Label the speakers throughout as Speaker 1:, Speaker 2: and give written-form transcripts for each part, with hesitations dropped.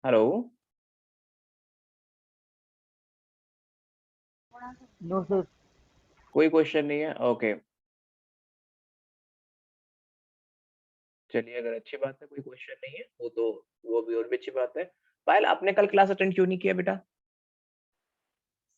Speaker 1: Hello.
Speaker 2: No sir.
Speaker 1: कोई question नहीं है, ओके। चलिए, अगर अच्छी बात है, कोई क्वेश्चन नहीं है वो तो वो भी और भी अच्छी बात है। पायल, आपने कल क्लास अटेंड क्यों नहीं किया बेटा?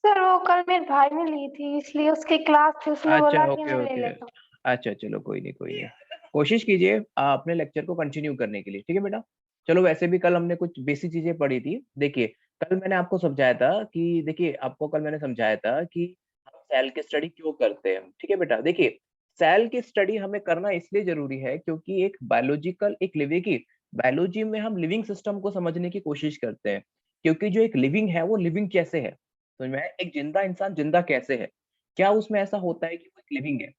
Speaker 3: सर वो कल मेरे भाई ने ली थी इसलिए उसकी क्लास थी, उसने
Speaker 1: अच्छा,
Speaker 3: बोला कि
Speaker 1: ओके
Speaker 3: मैं ले
Speaker 1: ओके।
Speaker 3: लेता हूँ।
Speaker 1: अच्छा, चलो कोई नहीं कोई नहीं। कोशिश कीजिए अपने लेक्चर को कंटिन्यू करने के लिए, ठीक है बेटा। चलो, वैसे भी कल हमने कुछ बेसिक चीजें पढ़ी थी। देखिए, कल मैंने आपको समझाया था कि देखिए आपको कल मैंने समझाया था कि हम सेल की स्टडी क्यों करते हैं, ठीक है बेटा। देखिए, सेल की स्टडी हमें करना इसलिए जरूरी है क्योंकि एक बायोलॉजिकल एक लिविंग की बायोलॉजी में हम लिविंग सिस्टम को समझने की कोशिश करते हैं। क्योंकि जो एक लिविंग है वो लिविंग कैसे है, तो मैं एक जिंदा इंसान जिंदा कैसे है, क्या उसमें ऐसा होता है कि वो एक लिविंग है,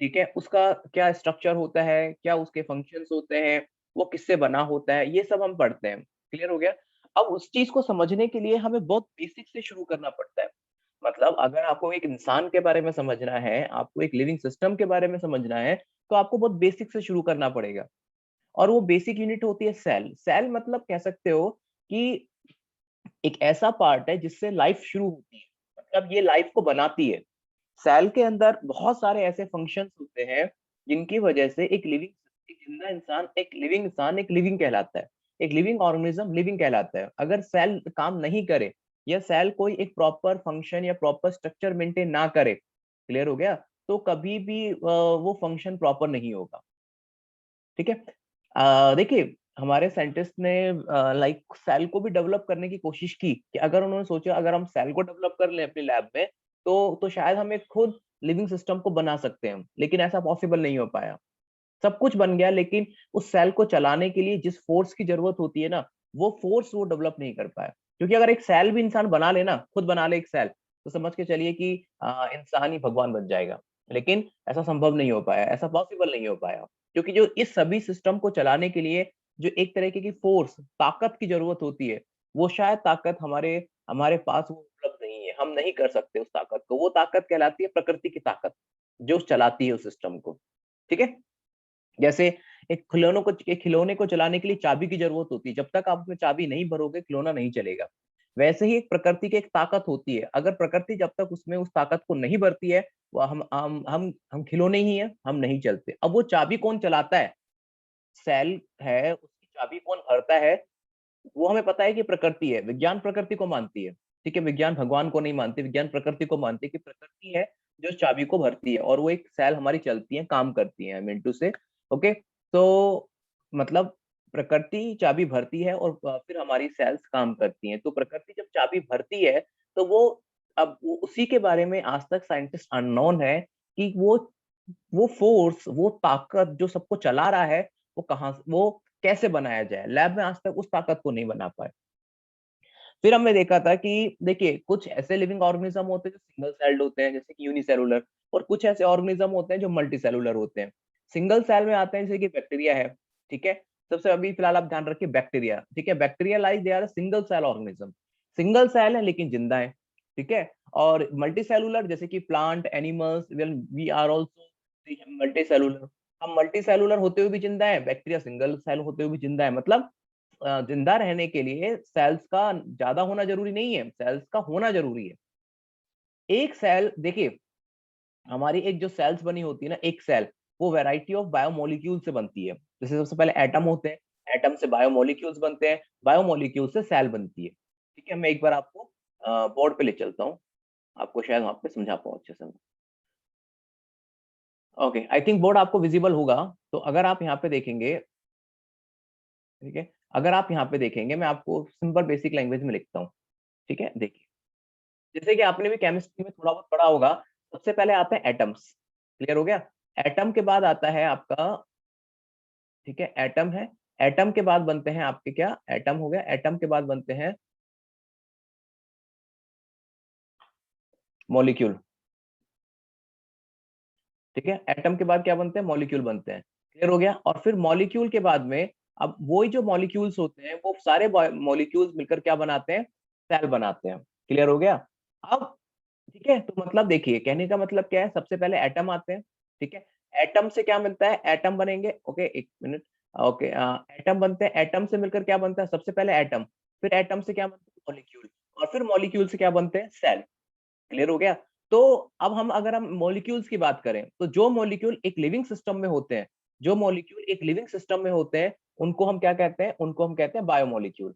Speaker 1: ठीक है, उसका क्या स्ट्रक्चर होता है, क्या उसके फंक्शंस होते हैं, वो किससे बना होता है, ये सब हम पढ़ते हैं। क्लियर हो गया? अब उस चीज को समझने के लिए हमें बहुत बेसिक से शुरू करना पड़ता है। मतलब अगर आपको एक इंसान के बारे में समझना है, आपको एक लिविंग सिस्टम के बारे में समझना है, तो आपको बहुत बेसिक से शुरू करना पड़ेगा। और वो बेसिक यूनिट होती है सेल। सेल मतलब कह सकते हो कि एक ऐसा पार्ट है जिससे लाइफ शुरू होती है, मतलब ये लाइफ को बनाती है। सेल के अंदर बहुत सारे ऐसे फंक्शंस होते हैं जिनकी वजह से एक जिंदा इंसान एक लिविंग कहलाता है। एक लिविंग ऑर्गेनिज्म लिविंग कहलाता है। अगर सेल काम नहीं करे या सेल कोई एक प्रॉपर फंक्शन या प्रॉपर स्ट्रक्चर मेंटेन ना करे, क्लियर हो गया, तो कभी भी वो फंक्शन प्रॉपर नहीं होगा, ठीक है। देखिए, हमारे साइंटिस्ट ने लाइक सेल को भी डेवलप करने की कोशिश की कि अगर उन्होंने सोचा अगर हम सेल को डेवलप कर लें अपनी लैब में, तो शायद हम एक खुद लिविंग सिस्टम को बना सकते हैं, लेकिन ऐसा पॉसिबल नहीं हो पाया। सब कुछ बन गया, लेकिन उस सेल को चलाने के लिए जिस फोर्स की जरूरत होती है ना, वो फोर्स वो डेवलप नहीं कर पाया। क्योंकि अगर एक सेल भी इंसान बना लेना, खुद बना ले एक सेल, तो समझ के चलिए कि इंसान ही भगवान बन जाएगा। लेकिन ऐसा संभव नहीं हो पाया, ऐसा पॉसिबल नहीं हो पाया। क्योंकि जो इस सभी सिस्टम को चलाने के लिए जो एक तरीके की फोर्स ताकत की जरूरत होती है, वो शायद ताकत हमारे हमारे पास वो उपलब्ध नहीं है, हम नहीं कर सकते उस ताकत को। वो ताकत कहलाती है प्रकृति की ताकत, जो चलाती है उस सिस्टम को, ठीक है। जैसे एक खिलौने को चलाने के लिए चाबी की जरूरत होती है, जब तक आप उसमें चाबी नहीं भरोगे खिलौना नहीं चलेगा। वैसे ही एक प्रकृति की एक ताकत होती है, अगर प्रकृति जब तक उसमें उस ताकत को नहीं भरती है, वो हम खिलौने ही हैं, हम नहीं चलते। अब वो चाबी कौन चलाता है? सेल है, उसकी चाबी कौन भरता है? वो हमें पता है कि प्रकृति है। विज्ञान प्रकृति को मानती है, ठीक है। विज्ञान भगवान को नहीं मानती, विज्ञान प्रकृति को मानती है कि प्रकृति है जो चाबी को भरती है, और वो एक सेल हमारी चलती है, काम करती है, मिंटू से। ओके, तो मतलब प्रकृति चाबी भरती है और फिर हमारी सेल्स काम करती हैं। तो प्रकृति जब चाबी भरती है, तो उसी के बारे में आज तक साइंटिस्ट अननोन है कि वो फोर्स, वो ताकत जो सबको चला रहा है, वो कैसे बनाया जाए। लैब में आज तक उस ताकत को नहीं बना पाए। फिर हमने देखा था कि देखिए, कुछ ऐसे लिविंग ऑर्गेनिज्म होते हैं जो सिंगल सेल्ड होते हैं, जैसे कि यूनिसेलुलर, और कुछ ऐसे ऑर्गेनिज्म होते हैं जो मल्टी सेलुलर होते हैं। सिंगल सेल में आते हैं जैसे कि बैक्टीरिया है, ठीक है। सबसे अभी फिलहाल आप ध्यान रखिए बैक्टीरिया, ठीक है। Bacteria like they are single cell organism, single cell है लेकिन जिंदा है, ठीक है। और मल्टी सेलुलर जैसे कि plant, animals, we are also multi cellular. हम मल्टी सेलुलर होते हुए भी जिंदा है, बैक्टीरिया सिंगल सेल होते हुए भी जिंदा है। मतलब जिंदा रहने के लिए सेल्स का ज्यादा होना जरूरी नहीं है, सेल्स का होना जरूरी है। एक सेल देखिए, हमारी एक जो सेल्स बनी होती है ना, एक सेल, वो वैरायटी ऑफ बायोमोलिक्यूल से बनती है। जैसे सबसे पहले एटम होते हैं, एटम से बायोमोलिक्यूल्स बनते हैं, बायोमोलिक्यूल से सेल बनती है, ठीक है। मैं एक बार आपको बोर्ड पे ले चलता हूँ, आपको शायद वहां पे समझा पाऊँ अच्छे से। ओके, आई थिंक बोर्ड आपको विजिबल होगा। तो अगर आप यहाँ पे देखेंगे, ठीक है, अगर आप यहाँ पे देखेंगे, मैं आपको सिंपल बेसिक लैंग्वेज में लिखता हूँ, ठीक है। देखिए, जैसे कि आपने भी केमिस्ट्री में थोड़ा बहुत पढ़ा होगा, सबसे पहले आते हैं एटम्स। क्लियर हो गया? एटम के बाद आता है आपका, ठीक है, एटम है। एटम के बाद बनते हैं आपके क्या, एटम हो गया, एटम के बाद बनते हैं मॉलिक्यूल, ठीक है। एटम के बाद क्या बनते हैं? मॉलिक्यूल बनते हैं। क्लियर हो गया? और फिर मॉलिक्यूल के बाद में, अब वही जो मॉलिक्यूल्स होते हैं, वो सारे मॉलिक्यूल्स मिलकर क्या बनाते हैं? सेल बनाते हैं। क्लियर हो गया? अब ठीक है, तो मतलब देखिए, कहने का मतलब क्या है, सबसे पहले एटम आते हैं, ठीक है। एटम से क्या मिलता है? एटम बनेंगे, ओके, एक मिनट। ओके, एटम बनते हैं, एटम से मिलकर क्या बनता है? सबसे पहले एटम, फिर एटम से क्या बनते हैं, मॉलिक्यूल, और फिर मॉलिक्यूल से क्या बनते हैं, सेल। क्लियर हो गया। तो अब हम अगर हम मॉलिक्यूल्स की बात करें, तो जो मॉलिक्यूल एक लिविंग सिस्टम में होते हैं, जो मॉलिक्यूल एक लिविंग सिस्टम में होते हैं, उनको हम क्या कहते हैं, उनको हम कहते हैं बायोमोलिक्यूल,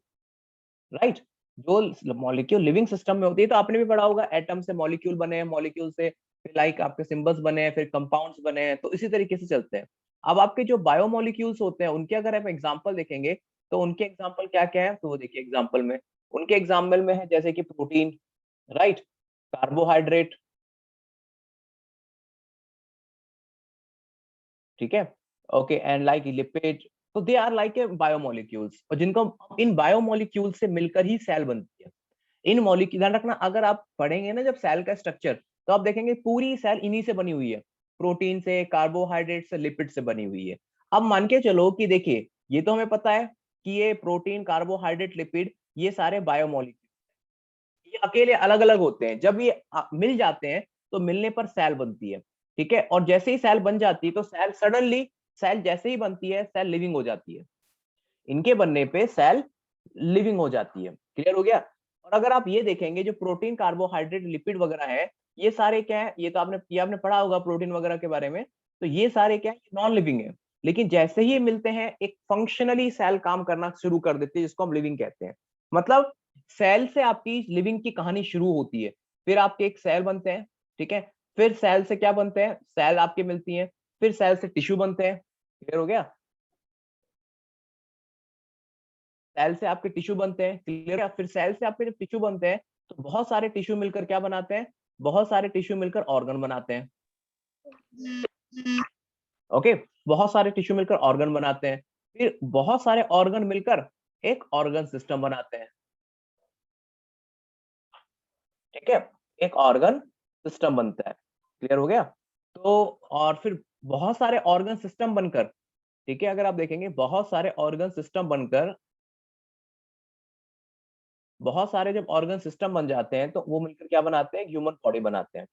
Speaker 1: राइट। जो मॉलिक्यूल लिविंग सिस्टम में होती है, तो आपने भी पढ़ा होगा एटम से मॉलिक्यूल बने हैं, मॉलिक्यूल से लाइक आपके सिंबल्स बने हैं, फिर कंपाउंड्स बने हैं, तो इसी तरीके से चलते हैं। अब आपके जो बायोमोलिक्यूल्स होते हैं, उनके अगर आप एग्जांपल देखेंगे, तो उनके एग्जांपल क्या क्या है, तो वो देखिए एग्जांपल में, उनके एग्जांपल में है जैसे कि प्रोटीन, राइट, कार्बोहाइड्रेट, ठीक है, ओके, एंड लाइक लिपिड, तो they are like a biomolecules, और जिनको इन बायोमोलिक्यूल से मिलकर ही सेल बनती है। इन मॉलिक्यूल, ध्यान रखना, अगर आप पढ़ेंगे ना जब सेल का स्ट्रक्चर, तो आप देखेंगे पूरी सेल इन्हीं से बनी हुई है, प्रोटीन से, कार्बोहाइड्रेट से, लिपिड से बनी हुई है। अब मान के चलो कि देखिए, ये तो हमें पता है कि ये प्रोटीन, कार्बोहाइड्रेट, लिपिड, ये सारे बायोमोलिक्यूल, ये अकेले अलग अलग होते हैं, जब ये मिल जाते हैं तो मिलने पर सेल बनती है, ठीक है। और जैसे ही सेल बन जाती है, तो सेल सडनली, सेल जैसे ही बनती है, सेल लिविंग हो जाती है, इनके बनने पे सेल लिविंग हो जाती है। क्लियर हो गया। और अगर आप ये देखेंगे, जो प्रोटीन, कार्बोहाइड्रेट, लिपिड वगैरह है, ये सारे क्या है, ये आपने पढ़ा होगा प्रोटीन वगैरह के बारे में, तो ये सारे क्या है, नॉन लिविंग है। लेकिन जैसे ही ये मिलते हैं, एक फंक्शनली सेल काम करना शुरू कर देती है, जिसको हम लिविंग कहते हैं। मतलब सेल से आपकी लिविंग की कहानी शुरू होती है, फिर आपके एक सेल बनते हैं, ठीक है, फिर सेल से क्या बनते हैं, सेल आपके मिलती हैं, फिर सेल से टिश्यू बनते हैं। क्लियर हो गया। सेल से आपके टिश्यू बनते हैं, क्लियर है। फिर सेल से आपके जब टिश्यू बनते हैं, तो बहुत सारे टिश्यू मिलकर क्या बनाते हैं, बहुत सारे टिश्यू मिलकर ऑर्गन बनाते हैं, ओके। बहुत सारे टिश्यू मिलकर ऑर्गन बनाते हैं, फिर बहुत सारे ऑर्गन मिलकर एक ऑर्गन सिस्टम बनाते हैं, ठीक है, एक ऑर्गन सिस्टम बनता है। क्लियर हो गया। तो और फिर बहुत सारे ऑर्गन सिस्टम बनकर, ठीक है, अगर आप देखेंगे बहुत सारे ऑर्गन सिस्टम बनकर, बहुत सारे जब ऑर्गन सिस्टम बन जाते हैं, तो वो मिलकर क्या बनाते हैं, ह्यूमन बॉडी बनाते हैं।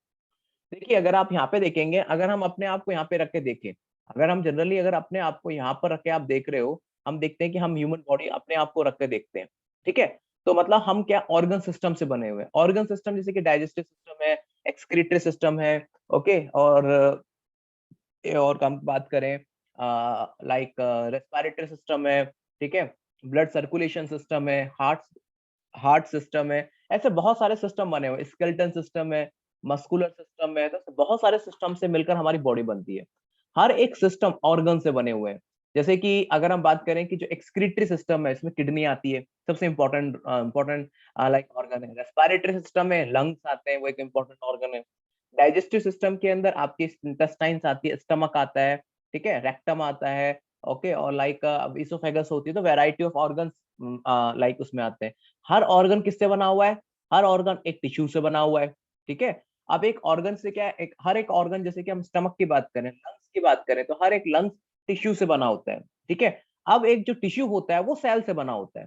Speaker 1: देखिए, अगर आप यहाँ पे देखेंगे, अगर हम अपने आप को यहाँ पे रख के देखें, अगर हम जनरली अगर अपने आप को यहाँ पर रख के आप देख रहे हो, हम देखते हैं कि हम ह्यूमन बॉडी अपने आप को रख के देखते हैं, ठीक है। तो मतलब हम क्या, ऑर्गन सिस्टम से बने हुए हैं। ऑर्गन सिस्टम जैसे कि डाइजेस्टिव सिस्टम है, एक्सक्रीटरी सिस्टम है, ओके, और हम बात करें लाइक रेस्पिरेटरी सिस्टम है, ठीक है, ब्लड सर्कुलेशन सिस्टम है, हार्ट हार्ट सिस्टम है, ऐसे बहुत सारे सिस्टम बने हुए, स्केलेटन सिस्टम है, मस्कुलर सिस्टम है, तो बहुत सारे सिस्टम से मिलकर हमारी बॉडी बनती है। हर एक सिस्टम ऑर्गन से बने हुए हैं। जैसे कि अगर हम बात करें कि जो एक्सक्रीटरी सिस्टम है, इसमें किडनी आती है, सबसे इंपॉर्टेंट लाइक ऑर्गन है। रेस्पिरेटरी सिस्टम में लंग्स आते हैं, वो एक इंपॉर्टेंट ऑर्गन है। डाइजेस्टिव सिस्टम के अंदर आपकी इंटेस्टाइन्स आती है, स्टमक आता है, ठीक है, रेक्टम आता है, ओके, और लाइक अब इसोफेगस होती है, तो वैरायटी ऑफ ऑर्गन्स लाइक उसमें आते हैं। हर ऑर्गन किससे बना हुआ है, हर ऑर्गन एक टिश्यू से बना हुआ है, ठीक है। अब एक ऑर्गन से क्या है, हर एक ऑर्गन, जैसे कि हम स्टमक की बात करें, लंग्स की बात करें, तो हर एक लंग्स टिश्यू से बना होता है, ठीक है। अब एक जो टिश्यू होता है, वो सेल से बना होता है,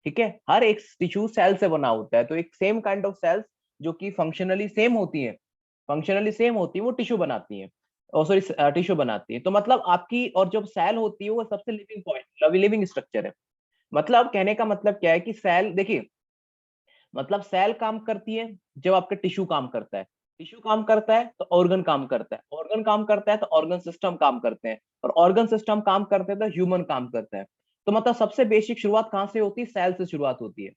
Speaker 1: ठीक है। हर एक टिश्यू सेल से बना होता है, तो एक सेम काइंड ऑफ सेल्स जो कि फंक्शनली सेम होती है, वो टिश्यू बनाती है, ओ सॉरी, टिश्यू बनाती है। तो मतलब आपकी, और जब सेल होती है, वो सबसे लिविंग पॉइंट, लिविंग स्ट्रक्चर है। मतलब कहने का मतलब क्या है कि सेल, देखिए, मतलब सेल काम करती है जब आपका टिश्यू काम करता है, टिश्यू काम करता है तो ऑर्गन काम करता है, ऑर्गन काम करता है तो ऑर्गन सिस्टम काम करते हैं, और ऑर्गन सिस्टम काम करते हैं तो ह्यूमन काम करता है। तो मतलब सबसे बेसिक शुरुआत कहाँ से होती है, सेल से शुरुआत होती है।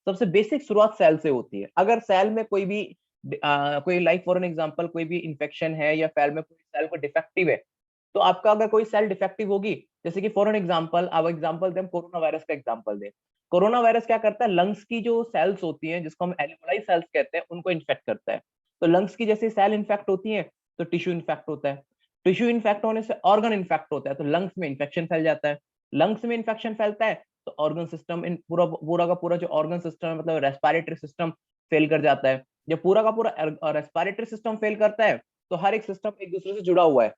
Speaker 1: सबसे बेसिक शुरुआत सेल से होती है। अगर सेल में कोई भी कोई लाइक फॉर एन एग्जांपल कोई भी इंफेक्शन है, या सेल में कोई सेल को डिफेक्टिव है, तो आपका अगर कोई सेल डिफेक्टिव होगी, जैसे कि फॉर एन एग्जांपल, अब एग्जांपल दें, कोरोना वायरस का एग्जांपल दें। कोरोना वायरस क्या करता है, लंग्स की जो सेल्स होती हैं, जिसको हम एल्वेओलाई सेल्स कहते हैं, उनको इन्फेक्ट करता है। तो लंग्स की जैसे सेल इन्फेक्ट होती है, तो टिश्यू इन्फेक्ट होता है, टिश्यू इन्फेक्ट होने से ऑर्गन इन्फेक्ट होता है, तो लंग्स में इन्फेक्शन फैल जाता है, लंग्स में इन्फेक्शन फैलता है, तो ऑर्गन सिस्टम, इन पूरा पूरा का पूरा जो ऑर्गन सिस्टम है, मतलब रेस्पिरेटरी सिस्टम, फेल कर जाता है। जब पूरा का पूरा रेस्पिरेटरी सिस्टम फेल करता है, तो हर एक सिस्टम एक दूसरे से जुड़ा हुआ है,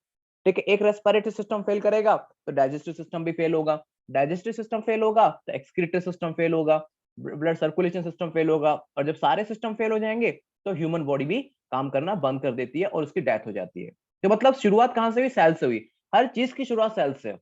Speaker 1: ठीक है। एक रेस्पिरेटरी सिस्टम फेल करेगा, तो डाइजेस्टिव सिस्टम भी फेल होगा, डाइजेस्टिव सिस्टम फेल होगा तो एक्सक्रीटरी सिस्टम फेल होगा, ब्लड सर्कुलेशन सिस्टम फेल होगा, और जब सारे सिस्टम फेल हो जाएंगे, तो ह्यूमन बॉडी भी काम करना बंद कर देती है और उसकी डेथ हो जाती है। तो मतलब शुरुआत कहां से हुई, सेल से हुई। हर चीज की शुरुआत सेल से है।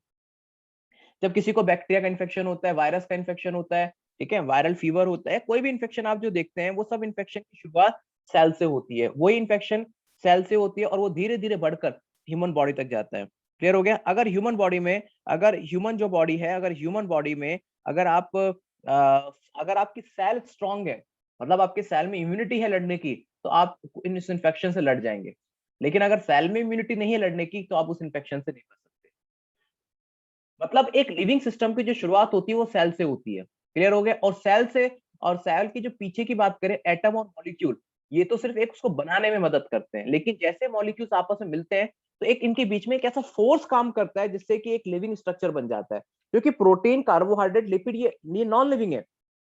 Speaker 1: जब किसी को बैक्टीरिया का इन्फेक्शन होता है, वायरस का इन्फेक्शन होता है, ठीक है, वायरल फीवर होता है, कोई भी इन्फेक्शन आप जो देखते हैं वो सब इन्फेक्शन की शुरुआत सेल से होती है, वही इन्फेक्शन सेल से होती है और वो धीरे धीरे बढ़कर ह्यूमन बॉडी तक जाता है। क्लियर हो गया? अगर ह्यूमन बॉडी में, अगर ह्यूमन जो बॉडी है, अगर ह्यूमन बॉडी में अगर आप अगर आपकी सेल स्ट्रांग है, मतलब आपके सेल में इम्यूनिटी है लड़ने की, तो आप इन इस इन्फेक्शन से लड़ जाएंगे। लेकिन अगर सेल में इम्यूनिटी नहीं है लड़ने की, तो आप उस इन्फेक्शन से नहीं बच सकते। मतलब एक लिविंग सिस्टम की जो शुरुआत होती है वो सेल से होती है। क्लियर हो गया? और सेल से, और सेल की जो पीछे की बात करें, एटम और मॉलिक्यूल, ये तो सिर्फ एक उसको बनाने में मदद करते हैं, लेकिन जैसे मॉलिक्यूल्स आपस में मिलते हैं तो एक इनके बीच में एक ऐसा फोर्स काम करता है जिससे कि एक लिविंग स्ट्रक्चर बन जाता है। क्योंकि प्रोटीन, कार्बोहाइड्रेट, लिपिड, ये नॉन लिविंग है,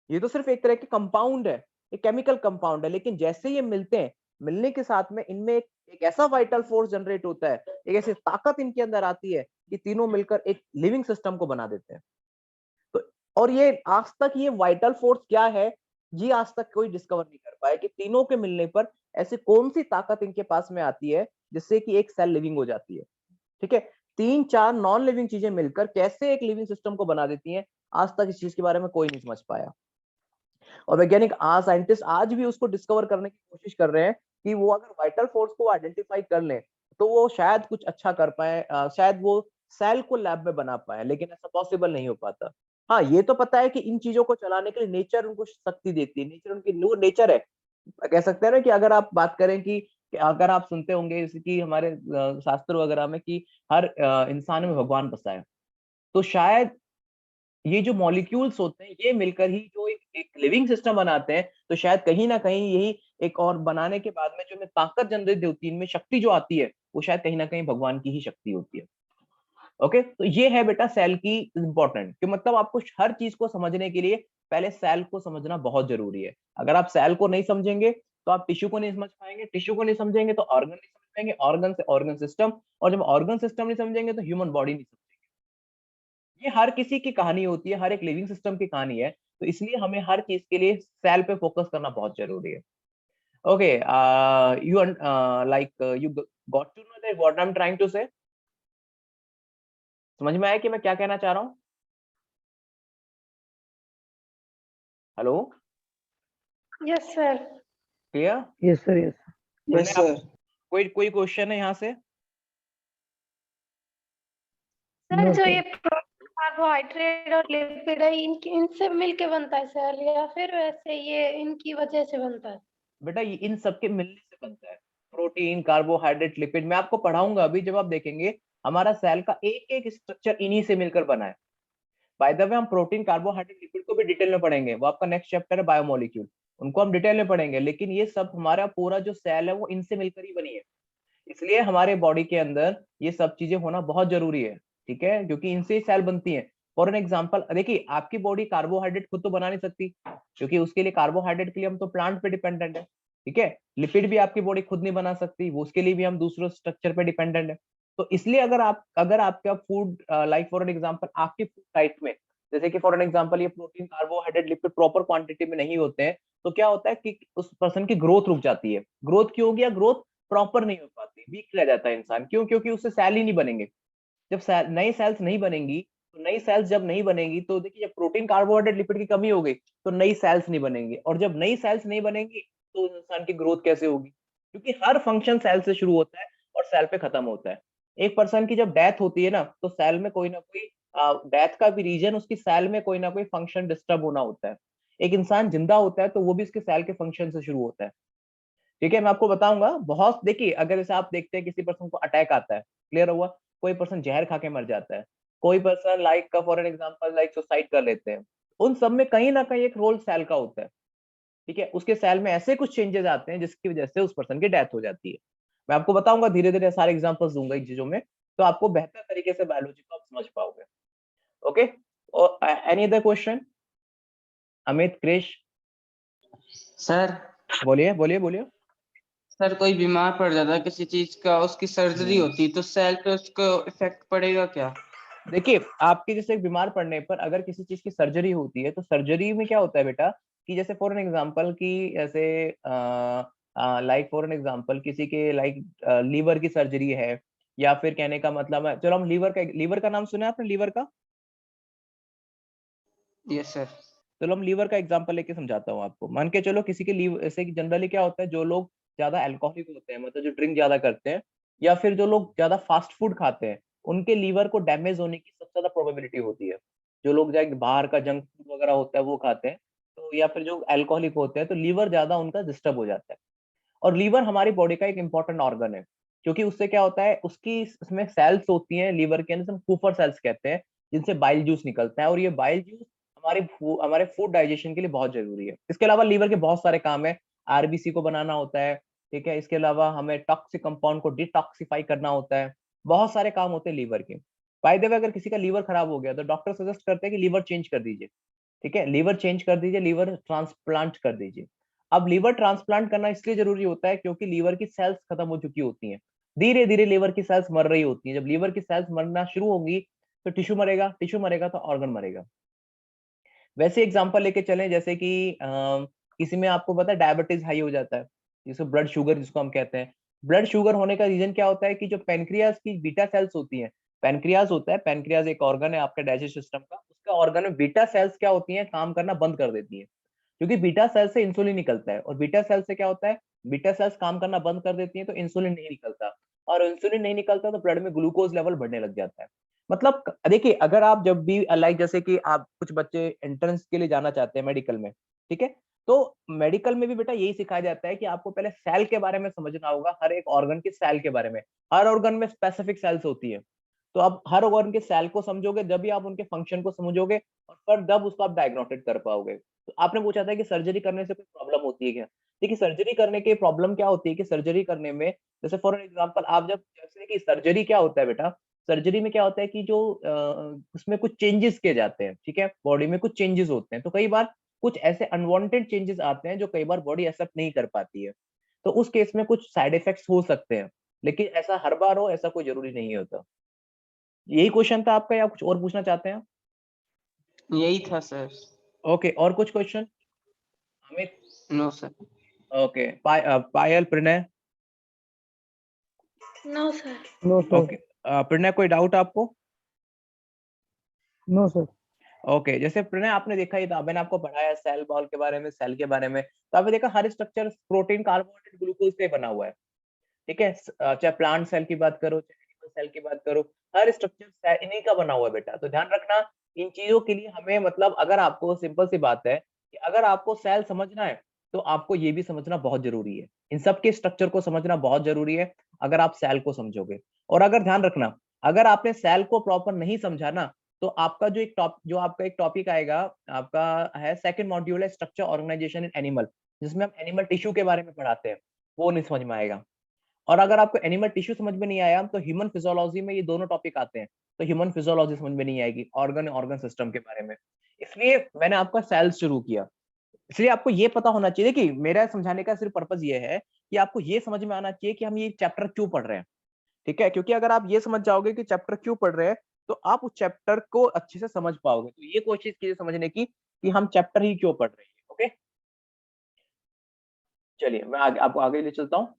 Speaker 1: ये तो सिर्फ एक तरह के कंपाउंड है, एक केमिकल कंपाउंड है, लेकिन जैसे ये मिलते हैं, मिलने के साथ में इनमें एक ऐसा वाइटल फोर्स जनरेट होता है, एक ऐसी ताकत इनके अंदर आती है कि तीनों मिलकर एक लिविंग सिस्टम को बना देते हैं। तो और ये आज तक, ये वाइटल फोर्स क्या है, ये आज तक कोई डिस्कवर नहीं कर पाया कि तीनों के मिलने पर ऐसी कौन सी ताकत इनके पास में आती है जिससे कि एक सेल लिविंग हो जाती है। ठीक है, 3-4 नॉन लिविंग चीजें मिलकर कैसे एक लिविंग सिस्टम को बना देती हैं, आज तक इस चीज के बारे में कोई नहीं समझ पाया। और वैज्ञानिक, आज साइंटिस्ट आज भी उसको डिस्कवर करने की कोशिश कर रहे हैं कि वो अगर वाइटल फोर्स को आइडेंटिफाई कर लें तो वो शायद कुछ अच्छा कर पाए, शायद वो सेल को लैब में बना पाए, लेकिन ऐसा पॉसिबल नहीं हो पाता। हाँ, ये तो पता है कि इन चीजों को चलाने के लिए नेचर उनको शक्ति देती है, नेचर उनकी वो नेचर है। कह सकते हैं ना कि अगर आप बात करें कि अगर आप सुनते होंगे जैसे कि हमारे शास्त्र वगैरह में कि हर इंसान में भगवान बसा है, तो शायद ये जो मॉलिक्यूल्स होते हैं ये मिलकर ही जो एक लिविंग सिस्टम बनाते हैं, तो शायद कहीं ना कहीं यही एक, और बनाने के बाद में जो में ताकत जनरेट होती है, इनमें शक्ति जो आती है, वो शायद कहीं ना कहीं भगवान की ही शक्ति होती है। ओके, तो ये है बेटा सेल की इंपॉर्टेंट, कि मतलब आपको हर चीज को समझने के लिए पहले सेल को समझना बहुत जरूरी है। अगर आप सेल को नहीं समझेंगे तो आप टिश्यू को नहीं समझ पाएंगे, टिश्यू को नहीं समझेंगे तो ऑर्गन नहीं समझ पाएंगे, ऑर्गन से ऑर्गन सिस्टम, और जब ऑर्गन सिस्टम नहीं समझेंगे तो ह्यूमन बॉडी नहीं समझेंगे। ये हर किसी की कहानी होती है, हर एक लिविंग सिस्टम की कहानी है, तो इसलिए हमें हर चीज के लिए सेल पे फोकस करना बहुत जरूरी है। Okay, you like you got to know that what I am trying to say? समझ में आया कि मैं क्या कहना चाह रहा हूँ? Hello,
Speaker 3: yes sir.
Speaker 1: Clear?
Speaker 2: Yes sir, yes.
Speaker 1: मैंने
Speaker 4: यस
Speaker 1: आप,
Speaker 4: सर।
Speaker 1: कोई क्वेश्चन है यहाँ से?
Speaker 3: सर
Speaker 2: नो
Speaker 3: जो
Speaker 2: सर।
Speaker 3: ये प्रोटीन, कार्बोहाइड्रेट और लिपिड है, इनकी इनसे मिलके बनता है सेल, या फिर वैसे ये इनकी वजह से बनता है?
Speaker 1: बेटा ये इन सब के मिलने से बनता है, प्रोटीन, कार्बोहाइड्रेट, लिपिड। मैं आपको पढ़ाऊंगा अभी, जब आप देखेंगे हमारा सेल का एक एक स्ट्रक्चर इन्हीं से मिलकर बना है। बाय द वे, हम प्रोटीन, कार्बोहाइड्रेट, लिपिड को भी डिटेल में पढ़ेंगे, वो आपका नेक्स्ट चैप्टर है बायोमोलिक्यूल, उनको हम डिटेल में पढ़ेंगे, लेकिन ये सब हमारा पूरा जो सेल है वो इनसे मिलकर ही बनी है। इसलिए हमारे बॉडी के अंदर ये सब चीजें होना बहुत जरूरी है, ठीक है, क्योंकि इनसे ही सेल बनती है। फॉर एन एग्जाम्पल देखिए, आपकी बॉडी कार्बोहाइड्रेट खुद तो बना नहीं सकती, क्योंकि उसके लिए, कार्बोहाइड्रेट के लिए हम तो प्लांट पे डिपेंडेंट है, ठीक है। लिपिड भी आपकी बॉडी खुद नहीं बना सकती, वो उसके लिए भी हम दूसरे स्ट्रक्चर पे डिपेंडेंट है। तो इसलिए अगर आपका food, like for an example आपके फूड डाइट में, जैसे कि फॉर एन एग्जाम्पल ये protein, carbohydrate, lipid proper quantity में नहीं होते हैं, तो क्या होता है कि उस पर्सन की ग्रोथ रुक जाती है। ग्रोथ क्यों होगी? ग्रोथ प्रॉपर नहीं हो पाती, वीक रह जाता है इंसान। क्यों? क्योंकि उससे सेल ही नहीं बनेंगे। जब नई सेल्स नहीं बनेंगी, तो नई सेल्स जब नहीं बनेंगी, तो देखिए जब प्रोटीन, कार्बोहाइड्रेट, लिपिड की कमी हो गई तो नई सेल्स नहीं बनेंगी, और जब नई सेल्स नहीं बनेंगी तो इंसान की ग्रोथ कैसे होगी? क्योंकि हर फंक्शन सेल से शुरू होता है और सेल पे खत्म होता है। एक पर्सन की जब डेथ होती है ना, तो सेल में कोई ना कोई, डेथ का भी रीजन उसकी सेल में कोई ना कोई फंक्शन डिस्टर्ब होना होता है। एक इंसान जिंदा होता है तो वो भी उसके सेल के फंक्शन से शुरू होता है, ठीक है। मैं आपको बताऊंगा बहुत, देखिए अगर जैसे आप देखते हैं किसी पर्सन को अटैक आता है, क्लियर हुआ, कोई पर्सन जहर खा के मर जाता है, कोई पर्सन लाइक का for an example like suicide कर लेते हैं, उन सब में कहीं ना कहीं एक रोल सेल का होता है, ठीक है। उसके सेल में ऐसे कुछ चेंजेस आते हैं जिसकी वजह से उस पर्सन की डेथ हो जाती है। मैं आपको बताऊंगा, धीरे धीरे सारे एग्जांपल्स दूंगा इन चीजों में, तो आपको बेहतर तरीके से बायोलॉजी को आप समझ पाओगे। ओके, और any other question? Amit, Krish,
Speaker 4: sir
Speaker 1: बोलिए बोलिए बोलिए।
Speaker 4: सर कोई बीमार पड़ जाता है किसी चीज का, उसकी सर्जरी होती तो सेल पे उसको इफेक्ट पड़ेगा क्या?
Speaker 1: देखिए, आपके जैसे बीमार पड़ने पर अगर किसी चीज की सर्जरी होती है, तो सर्जरी में क्या होता है बेटा, कि जैसे फॉर एन एग्जांपल की जैसे लाइक फॉर एन एग्जांपल किसी के लाइक लीवर की सर्जरी है, या फिर कहने का मतलब है, चलो हम लीवर का नाम सुना है आपने, लीवर का?
Speaker 4: Yes sir.
Speaker 1: चलो हम लीवर का एग्जांपल लेके समझाता हूँ आपको। मान के चलो किसी के लीवर, जैसे कि जनरली क्या होता है, जो लोग ज्यादा अल्कोहलिक होते हैं, मतलब जो ड्रिंक ज्यादा करते हैं, या फिर जो लोग ज्यादा फास्ट फूड खाते हैं, उनके लीवर को डैमेज होने की सबसे ज्यादा प्रोबेबिलिटी होती है। जो लोग जाए बाहर का जंक फूड वगैरह होता है वो खाते हैं, तो या फिर जो अल्कोहलिक होते हैं, तो लीवर ज्यादा उनका डिस्टर्ब हो जाता है। और लीवर हमारी बॉडी का एक इंपॉर्टेंट ऑर्गन है, क्योंकि उससे क्या होता है, उसकी उसमें सेल्स होती हैं लीवर के अंदर, हम कुफर सेल्स कहते हैं, जिनसे बाइल जूस निकलता है, और ये बाइल जूस हमारे फूड डाइजेशन के लिए बहुत जरूरी है। इसके अलावा लीवर के बहुत सारे काम है, आरबीसी को बनाना होता है, ठीक है, इसके अलावा हमें टॉक्सिक कंपाउंड को डिटॉक्सिफाई करना होता है, बहुत सारे काम होते हैं लीवर के। बाय द वे, अगर किसी का लीवर खराब हो गया तो डॉक्टर सजेस्ट करते हैं कि लीवर चेंज कर दीजिए, ठीक है, लीवर चेंज कर दीजिए, लीवर ट्रांसप्लांट कर दीजिए। अब लीवर ट्रांसप्लांट करना इसलिए जरूरी होता है क्योंकि लीवर की सेल्स खत्म हो चुकी होती हैं, धीरे धीरे लीवर की सेल्स मर रही होती हैं। जब लीवर की सेल्स मरना शुरू होंगी तो टिश्यू मरेगा तो ऑर्गन मरेगा। वैसे एग्जांपल लेके चलें, जैसे कि किसी में आपको पता है डायबिटीज हाई हो जाता है, जिसको ब्लड शुगर जिसको हम कहते हैं। ब्लड शुगर होने का रीजन क्या होता है कि जो पेनक्रियाज की बीटा सेल्स होती हैं, पेनक्रियाज होता है, पेनक्रियाज एक ऑर्गन है आपके डाइजेस्ट सिस्टम का, उसका ऑर्गन में बीटा सेल्स क्या होती हैं, काम करना बंद कर देती है, क्योंकि बीटा सेल से इंसुलिन निकलता है, और बीटा सेल से क्या होता है, बीटा सेल्स काम करना बंद कर देती हैं तो इंसुलिन नहीं निकलता, और इंसुलिन नहीं निकलता तो ब्लड में ग्लूकोज लेवल बढ़ने लग जाता है। मतलब देखिए, अगर आप जब भी लाइक जैसे कि आप कुछ बच्चे एंट्रेंस के लिए जाना चाहते हैं मेडिकल में, ठीक है, तो मेडिकल में भी बेटा यही सिखाया जाता है कि आपको पहले सेल के बारे में समझना होगा, हर एक ऑर्गन के सेल के बारे में। हर ऑर्गन में स्पेसिफिक सेल्स होती है, तो आप हर ऑर्गन के सेल को समझोगे, जब भी आप उनके फंक्शन को समझोगे, और फिर जब उसको आप डायग्नोस्टिक कर पाओगे। तो आपने पूछा था कि सर्जरी करने से कोई प्रॉब्लम होती है क्या? देखिए, सर्जरी करने की प्रॉब्लम क्या होती है कि सर्जरी करने में, जैसे फॉर एग्जांपल आप जब, जैसे कि सर्जरी क्या होता है बेटा, सर्जरी में क्या होता है कि जो उसमें कुछ चेंजेस किए जाते हैं, ठीक है, बॉडी में कुछ चेंजेस होते हैं, तो कई बार कुछ ऐसे अनवांटेड चेंजेस आते हैं जो कई बार बॉडी एक्सेप्ट नहीं कर पाती है, तो उस केस में कुछ साइड इफेक्ट्स हो सकते हैं, लेकिन ऐसा हर बार हो ऐसा कोई जरूरी नहीं होता। यही क्वेश्चन था आपका, या कुछ और पूछना चाहते हैं?
Speaker 4: यही था सर।
Speaker 1: ओके, और कुछ question? Amit?
Speaker 4: No sir.
Speaker 1: Okay, Payal, Pranay?
Speaker 3: No sir.
Speaker 2: No sir.
Speaker 1: Okay, Pranay कोई डाउट आपको?
Speaker 2: No sir.
Speaker 1: ओके, जैसे प्रणय आपने देखा ही था, मैंने आपको पढ़ाया सेल बॉल के बारे में, सेल के बारे में, तो आपने देखा हर स्ट्रक्चर प्रोटीन, कार्बोहाइड्रेट, ग्लूकोज से बना हुआ है, ठीक है, चाहे प्लांट सेल की बात करो, चाहे एनिमल सेल की बात करो, हर स्ट्रक्चर इन्हीं का बना हुआ है बेटा। तो ध्यान रखना, इन चीजों के लिए हमें, मतलब अगर आपको, सिंपल सी बात है कि अगर आपको सेल समझना है तो आपको ये भी समझना बहुत जरूरी है, इन सब के स्ट्रक्चर को समझना बहुत जरूरी है, अगर आप सेल को समझोगे। और अगर ध्यान रखना, अगर आपने सेल को प्रॉपर नहीं समझा ना, तो आपका जो आपका एक टॉपिक आएगा, आपका है सेकंड मॉड्यूल है स्ट्रक्चर ऑर्गेनाइजेशन इन एनिमल, जिसमें हम एनिमल टिश्यू के बारे में पढ़ाते हैं, वो नहीं समझ में आएगा। और अगर आपको एनिमल टिश्यू समझ में नहीं आया तो ह्यूमन फिजियोलॉजी में ये दोनों टॉपिक आते हैं, तो ह्यूमन फिजियोलॉजी समझ में नहीं आएगी, ऑर्गन सिस्टम के बारे में। इसलिए मैंने आपका सेल्स शुरू किया, इसलिए आपको ये पता होना चाहिए कि मेरा समझाने का सिर्फ पर्पज ये है कि आपको ये समझ में आना चाहिए कि हम ये चैप्टर क्यों पढ़ रहे हैं, ठीक है, क्योंकि अगर आप ये समझ जाओगे कि चैप्टर क्यों पढ़ रहे हैं, तो आप उस चैप्टर को अच्छे से समझ पाओगे। तो ये कोशिश कीजिए समझने की कि हम चैप्टर ही क्यों पढ़ रहे हैं। ओके, चलिए मैं आपको आगे ले चलता हूँ।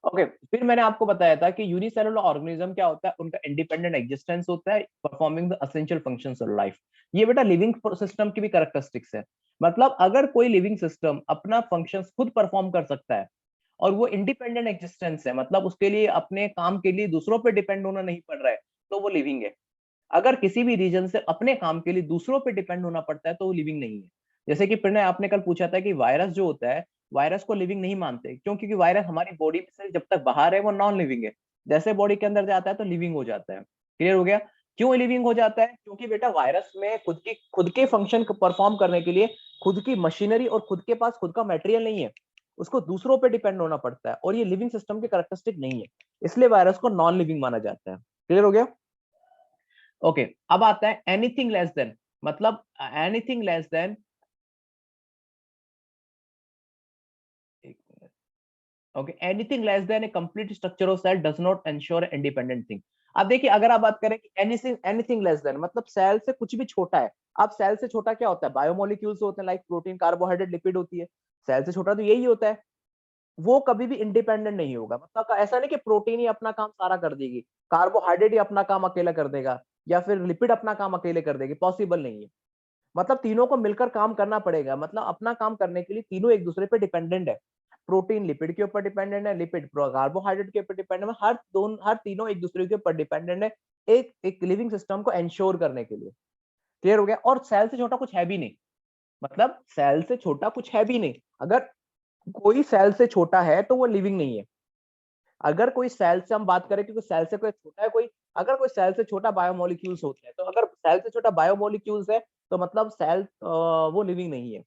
Speaker 1: ओके, फिर मैंने आपको बताया था कि यूनिसेलुलर ऑर्गेनिज्म क्या होता है, उनका इंडिपेंडेंट एग्जिस्टेंस होता है, performing the essential functions of life. ये बेटा लिविंग सिस्टम की भी कैरेक्टरिस्टिक्स है, मतलब अगर कोई लिविंग सिस्टम अपना फंक्शंस खुद परफॉर्म कर सकता है, और वो इंडिपेंडेंट एग्जिस्टेंस है, मतलब उसके लिए अपने काम के लिए दूसरों पे डिपेंड होना नहीं पड़ रहा है, तो वो लिविंग है। अगर किसी भी रीजन से अपने काम के लिए दूसरों पे डिपेंड होना पड़ता है तो वो लिविंग नहीं है। जैसे कि प्रणय, आपने कल पूछा था कि वायरस जो होता है, वायरस को लिविंग नहीं मानते, क्यों? क्योंकि वायरस हमारी बॉडी से जब तक बाहर है वो नॉन लिविंग है, जैसे बॉडी के अंदर जाता है तो लिविंग हो जाता है। क्लियर हो गया? क्यों लिविंग हो जाता है? क्योंकि बेटा वायरस में खुद के फंक्शन परफॉर्म करने के लिए खुद की मशीनरी और खुद के पास खुद का मटेरियल नहीं है, उसको दूसरों पे डिपेंड होना पड़ता है, और ये लिविंग सिस्टम के कैरेक्टरिस्टिक नहीं है, इसलिए वायरस को नॉन लिविंग माना जाता है। क्लियर हो गया? ओके, अब आता है एनीथिंग लेस देन, मतलब anything less than, okay, anything less than a complete structure of cell does not ensure independent thing. अब देखिए, अगर आप बात करें कि एनीथिंग एनीथिंग लेस देन, मतलब सेल से कुछ भी छोटा है। अब सेल से छोटा क्या होता है? बायोमोलिक्यूल्स होते हैं, लाइक प्रोटीन, कार्बोहाइड्रेट, लिपिड होती है, सेल से छोटा तो यही होता है। वो कभी भी इंडिपेंडेंट नहीं होगा। मतलब ऐसा नहीं कि प्रोटीन ही अपना काम सारा कर देगी, कार्बोहाइड्रेट ही अपना काम अकेला कर देगा या फिर लिपिड अपना काम अकेले कर देगी, पॉसिबल नहीं है। मतलब तीनों को मिलकर काम करना पड़ेगा। मतलब अपना काम करने के लिए तीनों एक दूसरे पे डिपेंडेंट है। प्रोटीन लिपिड के ऊपर डिपेंडेंट है, लिपिड कार्बोहाइड्रेट के ऊपर डिपेंडेंट है, हर तीनों एक दूसरे के ऊपर डिपेंडेंट है एक एक लिविंग सिस्टम को एंश्योर करने के लिए। क्लियर हो गया? और सेल से छोटा कुछ है भी नहीं। मतलब सेल से छोटा कुछ है भी नहीं। अगर कोई सेल से छोटा है तो वो लिविंग नहीं है। अगर कोई सेल से हम बात करें, क्योंकि सेल से कोई छोटा है कोई, अगर कोई सेल से छोटा बायोमोलिक्यूल्स होते हैं, तो अगर सेल से छोटा बायोमोलिक्यूल्स है तो मतलब सेल वो लिविंग नहीं है।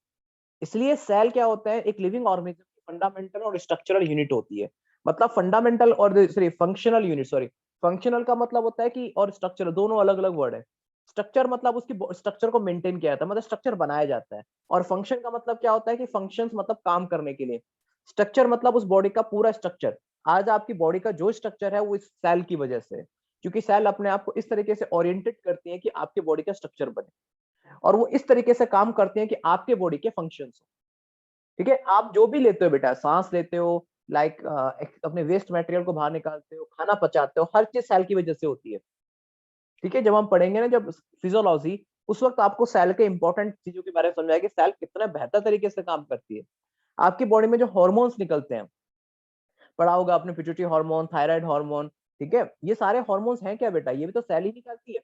Speaker 1: इसलिए सेल क्या होता है, एक लिविंग ऑर्गेनिज्म की फंडामेंटल और स्ट्रक्चरल यूनिट होती है। मतलब फंडामेंटल और sorry functional unit, sorry functional का मतलब होता है कि, और स्ट्रक्चर दोनों अलग अलग वर्ड है। स्ट्रक्चर मतलब उसकी स्ट्रक्चर को मेंटेन किया जाता है, मतलब स्ट्रक्चर बनाया जाता है। और फंक्शन का मतलब क्या होता है कि फंक्शंस मतलब काम करने के लिए। स्ट्रक्चर मतलब उस बॉडी का पूरा स्ट्रक्चर। आज आपकी बॉडी का जो स्ट्रक्चर है वो इस सेल की वजह से है। क्योंकि सेल अपने आप को इस तरीके से ओरिएंटेड करती है कि आपके बॉडी का स्ट्रक्चर बने, और वो इस तरीके से काम करते हैं कि आपके बॉडी के फंक्शंस हो। ठीक है? आप जो भी लेते हो बेटा, सांस लेते हो, लाइक अपने वेस्ट मटेरियल को बाहर निकालते हो, खाना पचाते हो, हर चीज सेल की वजह से होती है। ठीक है? जब हम पढ़ेंगे ना, जब फिजियोलॉजी, उस वक्त आपको सेल के इंपॉर्टेंट चीजों के बारे में समझाएगा, सेल कितना बेहतर तरीके से काम करती है। आपकी बॉडी में जो हॉर्मोन्स निकलते हैं, पढ़ा होगा आपने, पिट्यूटरी हार्मोन, थायराइड हार्मोन। ठीक है? ये सारे हार्मोन्स हैं क्या बेटा? ये भी तो सेल ही निकालती है।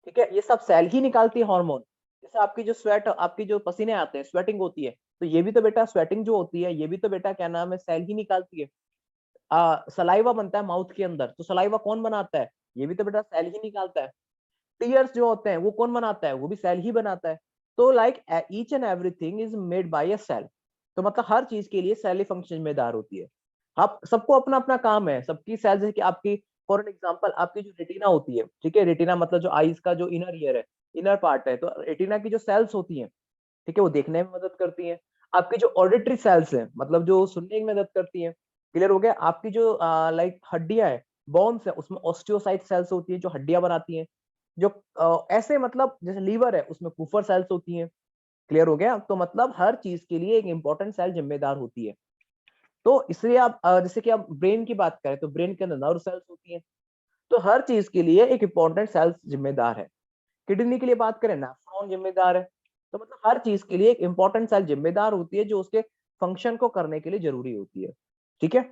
Speaker 1: ठीक है? ये सब सेल ही निकालती है हार्मोन। जैसे आपकी जो स्वेट, आपकी जो पसीने आते हैं, स्वेटिंग होती है, तो ये भी तो बेटा स्वेटिंग जो होती है, ये भी तो बेटा क्या नाम है, सेल ही निकालती है। सलाइवा बनता है माउथ के अंदर, तो सलाइवा कौन बनाता है? ये भी तो बेटा सेल ही निकालता है। टीयर्स जो होते हैं वो कौन बनाता है? वो भी सेल ही बनाता है। तो like each and everything is made by a cell. तो मतलब हर चीज के लिए सेल ही फंक्शन जिम्मेदार होती है। आप सबको अपना अपना काम है, सबकी सेल, जैसे कि आपकी फॉर एन एग्जांपल आपकी जो रेटिना होती है, ठीक है, रेटिना मतलब जो आईज का जो इनर ईयर है, इनर पार्ट है, तो रेटिना की जो सेल्स होती हैं, ठीक है, वो देखने में मदद करती हैं। आपकी जो ऑडिटरी सेल्स हैं, मतलब जो सुनने में मदद करती हैं। क्लियर हो गया? आपकी जो लाइक हड्डियां है, बोन्स है, उसमें ऑस्टियोसाइट सेल्स होती है जो हड्डियां बनाती हैं। जो ऐसे मतलब जैसे लीवर है, उसमें कुफर सेल्स होती हैं। क्लियर हो गया? तो मतलब हर चीज के लिए एक इंपॉर्टेंट सेल जिम्मेदार होती है। तो इसलिए आप जैसे कि आप ब्रेन की बात करें, तो ब्रेन के अंदर नर्व सेल्स होती हैं। तो हर चीज के लिए एक इंपॉर्टेंट सेल्स जिम्मेदार है। किडनी के लिए बात करें, नेफ्रॉन जिम्मेदार है। तो मतलब हर चीज के लिए एक इंपॉर्टेंट सेल जिम्मेदार होती है, जो उसके फंक्शन को करने के लिए जरूरी होती है। ठीक है?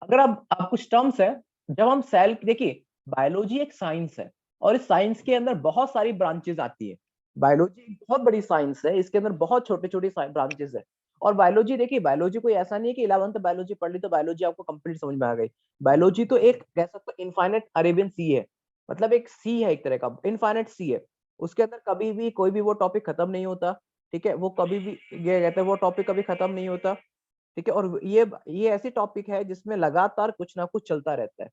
Speaker 1: अगर आप कुछ टर्म्स है, जब हम सेल, देखिए बायोलॉजी एक साइंस है, और इस साइंस के अंदर बहुत सारी ब्रांचेस आती है। बायोलॉजी एक बहुत बड़ी साइंस है, इसके अंदर बहुत छोटे छोटे ब्रांचेस है। और बायोलॉजी, देखिए बायोलॉजी कोई ऐसा नहीं है कि 11th बायोलॉजी पढ़ ली तो बायोलॉजी आपको कंप्लीट समझ में आ गई। बायोलॉजी तो एक कह सकते हो इनफाइनाइट अरेबियन सी है। मतलब एक सी है, एक तरह का इनफाइनाइट सी है। उसके अंदर कभी भी कोई भी वो टॉपिक खत्म नहीं होता। ठीक है? वो कभी भी, ये कहते हैं, वो टॉपिक कभी खत्म नहीं होता। ठीक है? और ये ऐसी टॉपिक है जिसमें लगातार कुछ ना कुछ चलता रहता है।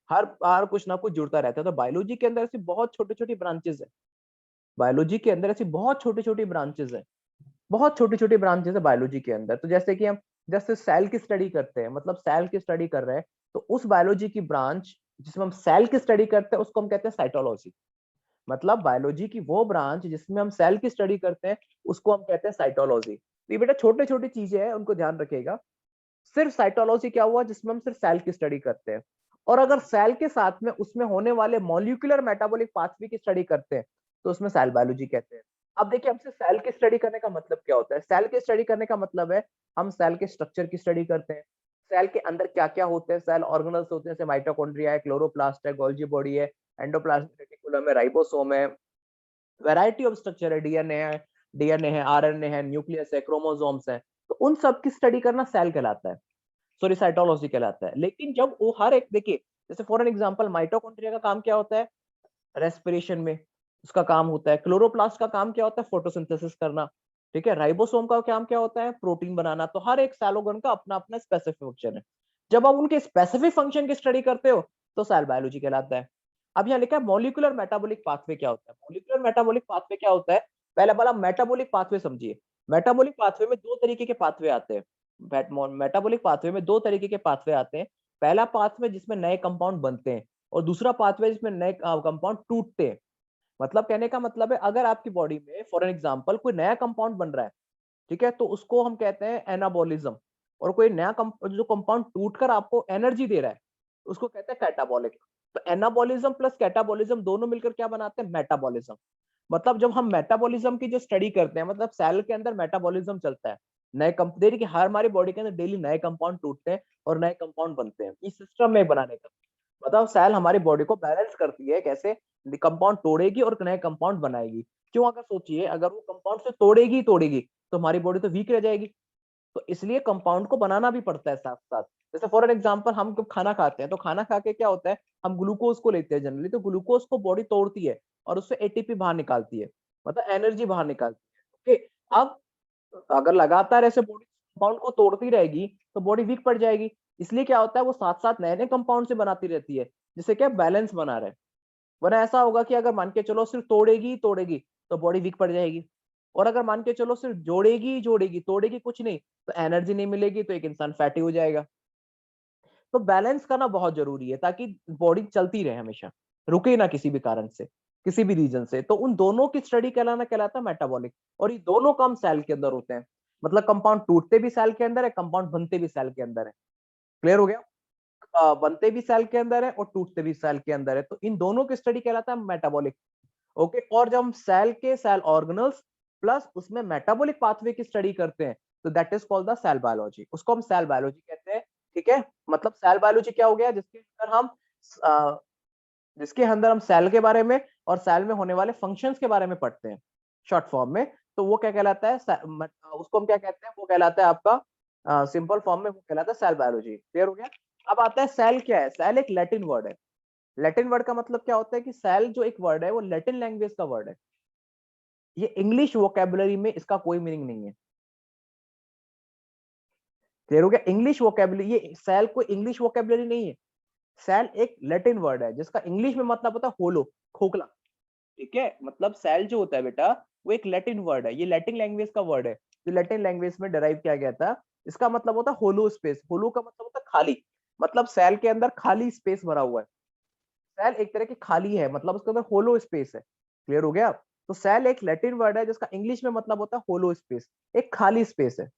Speaker 1: हर बार कुछ ना कुछ जुड़ता रहता है। तो बायोलॉजी के अंदर ऐसी बहुत छोटी छोटी ब्रांचेस है। बायोलॉजी के अंदर ऐसी बहुत छोटी छोटी ब्रांचेस है। बहुत छोटी छोटी ब्रांचेस है बायोलॉजी के अंदर। तो जैसे कि हम जैसे सेल की स्टडी करते हैं, मतलब सेल की स्टडी कर रहे हैं, तो उस बायोलॉजी की ब्रांच जिसमें हम सेल की स्टडी करते हैं, उसको हम कहते हैं साइटोलॉजी। मतलब बायोलॉजी की वो ब्रांच जिसमें हम सेल की स्टडी करते हैं, उसको हम कहते हैं साइटोलॉजी। तो ये बेटा छोटे छोटी चीजें हैं, उनको ध्यान रखिएगा। सिर्फ साइटोलॉजी क्या हुआ, जिसमें हम सिर्फ सेल की स्टडी करते हैं। और अगर सेल के साथ में उसमें होने वाले मॉलिक्यूलर मेटाबॉलिक पाथवे की स्टडी करते हैं, तो उसमें सेल बायोलॉजी कहते हैं। अब देखिए, हमसे सेल की स्टडी करने का मतलब क्या होता है। सेल की स्टडी करने का मतलब है हम सेल के स्ट्रक्चर की स्टडी करते हैं। सेल के अंदर क्या क्या होते हैं, सेल ऑर्गेनल्स होते हैं, जैसे माइटोकॉन्ड्रिया है, क्लोरोप्लास्ट है, गोल्जी बॉडी है, एंडोप्लाज्मिक रेटिकुलम है, राइबोसोम है, वैरायटी ऑफ स्ट्रक्चर है, डीएनए है, आरएनए है, न्यूक्लियस है, क्रोमोसोम्स है। तो उन सब की स्टडी करना सेल कहलाता है, सॉरी साइटोलॉजी कहलाता है। लेकिन जब वो हर एक, देखिए जैसे फॉर एन एग्जांपल माइटोकॉन्ड्रिया का काम क्या होता है, रेस्पिरेशन में उसका काम होता है। क्लोरोप्लास्ट का काम क्या होता है, फोटोसिंथेसिस करना। ठीक है? राइबोसोम का काम क्या होता है, प्रोटीन बनाना। तो हर एक सेल ऑर्गन का अपना अपना स्पेसिफिक फंक्शन है। जब आप उनके स्पेसिफिक फंक्शन की स्टडी करते हो, तो सेल बायोलॉजी कहलाता है। अब यहाँ लिखा है मॉलिक्यूलर मेटाबॉलिक पाथवे क्या होता है। मॉलिक्यूलर मेटाबॉलिक पाथवे क्या होता है, पहला वाला मेटाबॉलिक पाथवे समझिए। मेटाबॉलिक पाथवे में दो तरीके के पाथवे आते हैं। मेटाबॉलिक पाथवे में दो तरीके के पाथवे आते हैं। पहला पाथवे जिसमें नए कंपाउंड बनते हैं, और दूसरा पाथवे जिसमें नए कंपाउंड टूटते हैं। मतलब कहने का मतलब है, अगर आपकी बॉडी में फॉर एन एग्जांपल कोई नया कंपाउंड बन रहा है, ठीक है, तो उसको हम कहते हैं एनाबॉलिज्म। और कोई नया जो कंपाउंड टूटकर आपको एनर्जी दे रहा है उसको कहते हैं कैटाबॉलिक। तो एनाबॉलिज्म प्लस कैटाबॉलिज्म दोनों मिलकर क्या बनाते हैं, मेटाबॉलिज्म। मतलब जब हम मेटाबॉलिज्म की जो स्टडी करते हैं, मतलब सेल के अंदर मेटाबॉलिज्म चलता है, नए देखिए कि हर हमारी बॉडी के अंदर डेली नए कंपाउंड टूटते हैं और नए कंपाउंड बनते हैं, इस सिस्टम में बनाने का मतलब सेल हमारी बॉडी को बैलेंस करती है, कैसे कंपाउंड तोड़ेगी और नए कंपाउंड बनाएगी। क्यों, अगर सोचिए अगर वो कंपाउंड से तोड़ेगी तोड़ेगी तो हमारी बॉडी तो वीक रह जाएगी, तो इसलिए कंपाउंड को बनाना भी पड़ता है साथ साथ। जैसे फॉर एन एग्जांपल हम जब खाना खाते हैं तो खाना खा के क्या होता है, हम ग्लूकोज को लेते हैं जनरली, तो ग्लूकोज को बॉडी तोड़ती है और उससे एटीपी बाहर निकालती है, मतलब एनर्जी बाहर निकालती है। ओके, अब अगर लगातार ऐसे बॉडी कंपाउंड को तोड़ती रहेगी तो बॉडी वीक पड़ जाएगी, इसलिए क्या होता है वो साथ साथ नए नए कंपाउंड से बनाती रहती है, जिससे क्या बैलेंस बना रहे। वरना ऐसा होगा कि अगर मान के चलो सिर्फ तोड़ेगी तोड़ेगी तो बॉडी वीक पड़ जाएगी, और अगर मान के चलो सिर्फ जोड़ेगी जोड़ेगी तोड़ेगी कुछ नहीं तो एनर्जी नहीं मिलेगी, तो एक इंसान फैटी हो जाएगा। तो बैलेंस करना बहुत जरूरी है ताकि बॉडी चलती रहे हमेशा, रुके ना किसी भी कारण से, किसी भी रीजन से। तो उन दोनों की स्टडी कहलाता है मेटाबॉलिक, और ये दोनों काम सेल के अंदर होते हैं। मतलब कंपाउंड टूटते भी सेल के अंदर है, कंपाउंड बनते भी सेल के अंदर है। क्लियर हो गया? बनते भी सेल के अंदर है और टूटते भी सेल के अंदर है, तो इन दोनों की स्टडी कहलाता है मेटाबॉलिक। ओके, और जब हम सेल ऑर्गेनल्स प्लस उसमें मेटाबॉलिक पाथवे की स्टडी करते हैं तो that is called the cell biology, उसको हम सेल बायोलॉजी कहते हैं। ठीक है, मतलब सेल बायोलॉजी क्या हो गया, अ, जिसके अंदर हम सेल के बारे में और सेल में होने वाले फंक्शंस के बारे में पढ़ते हैं शॉर्ट फॉर्म में। तो वो क्या कहलाता है, उसको हम क्या कहते हैं, वो कहलाता है आपका सिंपल फॉर्म में वो कहलाता है सेल बायोलॉजी। क्लियर हो गया? अब आता है सेल क्या है। सेल एक लैटिन वर्ड है। लैटिन वर्ड का मतलब क्या होता है कि सेल जो एक वर्ड है वो लैटिन लैंग्वेज का वर्ड है, ये इंग्लिश वोकेबुलरी में इसका कोई मीनिंग नहीं है। क्लियर हो गया? इंग्लिश वोकेबुलरी, ये सेल कोई इंग्लिश वोकेबुलरी नहीं है। सेल एक लैटिन वर्ड है जिसका इंग्लिश में मतलब होता है होलो, खोखला। ठीक है, मतलब सेल जो होता है बेटा वो एक लैटिन वर्ड है, ये लैटिन लैंग्वेज का वर्ड है जो लैटिन लैंग्वेज में डिराइव किया गया था। इसका मतलब होता है होलो स्पेस। होलो का मतलब होता है खाली, मतलब सेल के अंदर खाली स्पेस भरा हुआ है। सेल एक तरह की खाली है, मतलब उसके अंदर होलो स्पेस है। क्लियर हो गया? तो सेल एक लैटिन वर्ड है जिसका इंग्लिश में मतलब होता है होलो स्पेस, एक खाली स्पेस है।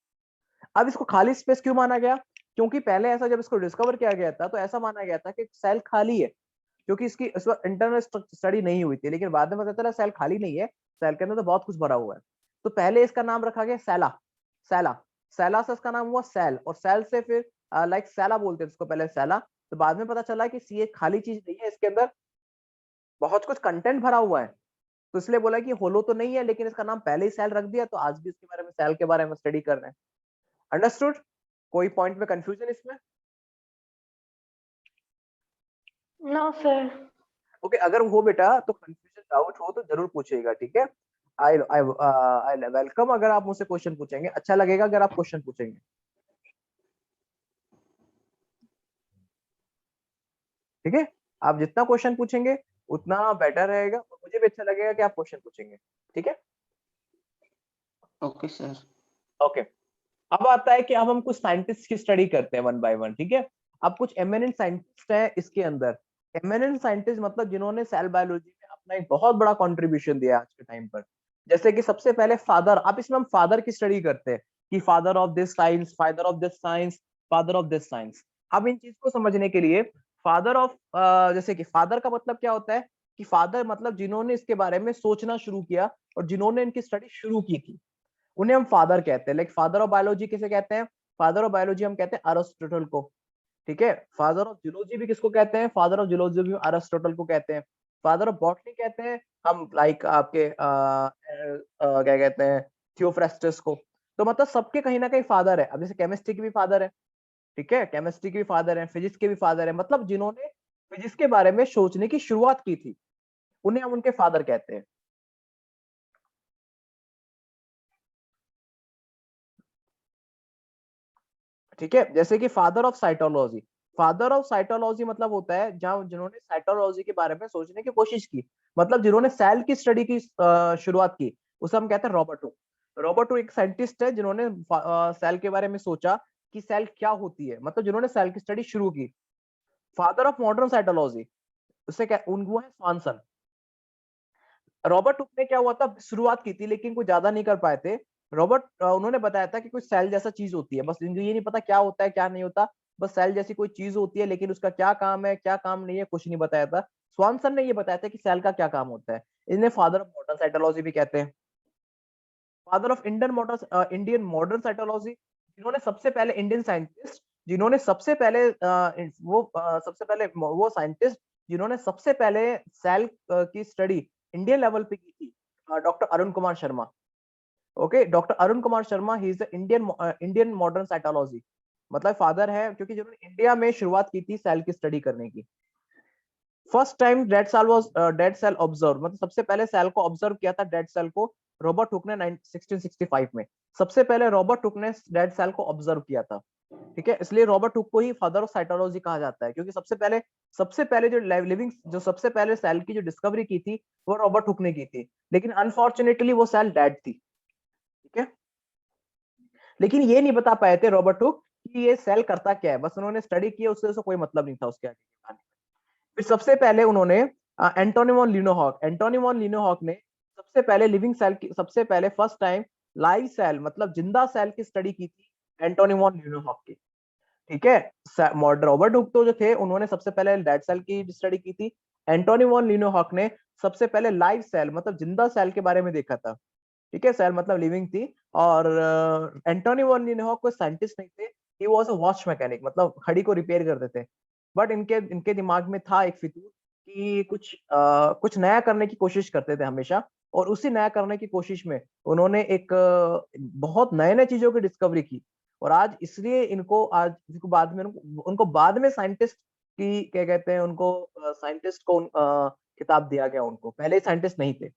Speaker 1: अब इसको खाली स्पेस क्यों माना गया? क्योंकि पहले ऐसा जब इसको डिस्कवर किया गया था तो ऐसा माना गया था कि सेल खाली है, क्योंकि इसकी इस वक्त इंटरनल स्टडी नहीं हुई थी। लेकिन बाद में पता चला सेल खाली नहीं है, सेल के अंदर तो बहुत कुछ भरा हुआ है। तो पहले इसका नाम रखा गया सैला। सैला, सैला से इसका नाम हुआ सेल, और सेल से फिर लाइक सैला बोलते थे इसको पहले, सैला। तो बाद में पता चला कि सी एक खाली चीज नहीं है, इसके अंदर बहुत कुछ कंटेंट भरा हुआ है। तो इसलिए बोला कि होलो तो नहीं है, लेकिन इसका नाम पहले ही सेल रख दिया, तो आज भी इसके बारे में, सेल के बारे में स्टडी कर रहे हैं। अंडरस्टूड? कोई पॉइंट में कंफ्यूजन इसमें?
Speaker 3: No sir.
Speaker 1: ओके, अगर हो बेटा तो कंफ्यूजन डाउट हो तो जरूर पूछिएगा, ठीक है? आई आई वेलकम अगर आप मुझसे क्वेश्चन पूछेंगे, अच्छा लगेगा अगर आप क्वेश्चन पूछेंगे। ठीक है, आप जितना क्वेश्चन पूछेंगे उतना बेटर रहेगा, और मुझे भी अच्छा लगेगा कि आप क्वेश्चन पूछेंगे। ठीक है?
Speaker 4: Okay sir.
Speaker 1: ओके, अब आता है कि अब हम कुछ साइंटिस्ट की स्टडी करते हैं वन बाय वन। ठीक है, अब कुछ एमिनेंट साइंटिस्ट हैं इसके अंदर। एमिनेंट साइंटिस्ट मतलब जिन्होंने सेल बायोलॉजी में अपना एक बहुत बड़ा कंट्रीब्यूशन दिया आज के टाइम पर। जैसे कि सबसे पहले फादर, अब इसमें हम फादर की स्टडी करते हैं कि father of this science, father of this science, father of this science. अब इन चीज को समझने के लिए फादर ऑफ, जैसे कि फादर का मतलब क्या होता है कि फादर मतलब जिन्होंने इसके बारे में सोचना शुरू किया और जिन्होंने इनकी स्टडी शुरू की थी, उन्हें हम फादर कहते हैं। लाइक फादर ऑफ बायोलॉजी किसे कहते हैं? फादर ऑफ बायोलॉजी हम कहते हैं अरिस्टोटल को। ठीक है, फादर ऑफ जूलॉजी भी किसको कहते हैं? फादर ऑफ जूलॉजी भी अरिस्टोटल को कहते हैं। फादर ऑफ बॉटनी कहते हैं हम लाइक आपके क्या कहते हैं, थियोफ्रास्टस को। तो मतलब सबके कहीं ना कहीं फादर है। अब जैसे केमिस्ट्री के भी फादर है, ठीक है, केमिस्ट्री के भी फादर है, फिजिक्स के भी फादर है, मतलब जिन्होंने फिजिक्स के बारे में सोचने की शुरुआत की थी उन्हें हम उनके फादर कहते हैं। ठीक है, जैसे कि father of cytology, father of cytology मतलब होता है जहां जिन्होंने साइटोलॉजी के बारे में सोचने की कोशिश की, मतलब जिन्होंने सेल की स्टडी की शुरुआत की, उसे हम कहते हैं रॉबर्ट हुक। रॉबर्ट हुक एक साइंटिस्ट है जिन्होंने सेल के बारे में सोचा कि सेल क्या होती है, मतलब जिन्होंने सेल की स्टडी शुरू की। फादर ऑफ मॉडर्न साइटोलॉजी उसे क्या, उनको है स्वानसन। रॉबर्ट हुक ने क्या हुआ था, शुरुआत की थी लेकिन कोई ज्यादा नहीं कर पाए थे, रॉबर्ट उन्होंने बताया था कि कुछ सेल जैसा चीज होती है, बस इनको ये नहीं पता क्या होता है क्या नहीं होता, बस सेल जैसी कोई चीज होती है, लेकिन उसका क्या काम है क्या काम नहीं है कुछ नहीं बताया था। स्वानसन ने ये बताया था कि सेल का क्या काम होता है। इन्हें फादर ऑफ मॉडर्न साइटोलॉजी भी कहते हैं, father of Indian modern cytology, जिन्होंने सबसे पहले इंडियन साइंटिस्ट, जिन्होंने सबसे पहले सबसे पहले वो साइंटिस्ट जिन्होंने सबसे पहले सेल की स्टडी इंडियन लेवल पे की थी, doctor Arun Kumar Sharma. Okay, doctor Arun Kumar Sharma, he is the Indian modern cytology, मतलब फादर है क्योंकि जिन्होंने इंडिया में शुरुआत की थी सेल की स्टडी करने की। First time dead cell observe, मतलब सबसे पहले सेल को ऑब्जर्व किया था, डेड सेल को, रॉबर्ट हुक ने 1665 में। सबसे पहले रॉबर्ट हुक ने डेड सेल को ऑब्जर्व किया था, ठीक है, इसलिए रॉबर्ट हुक को ही फादर ऑफ साइटोलॉजी कहा जाता है, क्योंकि सबसे पहले जो सबसे पहले सेल की जो डिस्कवरी की थी वो रॉबर्ट हुक ने की थी, लेकिन अनफॉर्चुनेटली वो सेल डेड थी, ठीक है। लेकिन ये नहीं बता पाए थे रॉबर्ट हुक कि ये सेल करता क्या है, बस उन्होंने स्टडी किया, उससे कोई मतलब नहीं था उसके आगे की कहानी। फिर सबसे पहले उन्होंने एंटोनी वॉन लीनोहॉक ने सबसे पहले लिविंग सेल की, सबसे पहले फर्स्ट टाइम लाइव सेल मतलब जिंदा सेल की स्टडी की थी एंटोनी वॉन लीनोहॉक की, ठीक है। रॉबर्ट हुक तो जो थे उन्होंने सबसे पहले डेड सेल की स्टडी की थी, एंटोनी वॉन लीनोहॉक ने सबसे पहले लाइव सेल मतलब जिंदा सेल के बारे में देखा था, ठीक है, सेल मतलब लिविंग थी। और एंटोनी वॉन लीनोहॉक कोई साइंटिस्ट नहीं थे, he was a watch mechanic, मतलब घड़ी को रिपेयर करते थे। बट इनके इनके दिमाग में था एक फितूर कि कुछ नया करने की कोशिश करते थे हमेशा, और उसी नया करने की कोशिश में उन्होंने एक बहुत नए नए चीजों की डिस्कवरी की। और आज इसलिए इनको उनको बाद में साइंटिस्ट की क्या कहते हैं, उनको साइंटिस्ट को खिताब दिया गया, उनको पहले साइंटिस्ट नहीं थे।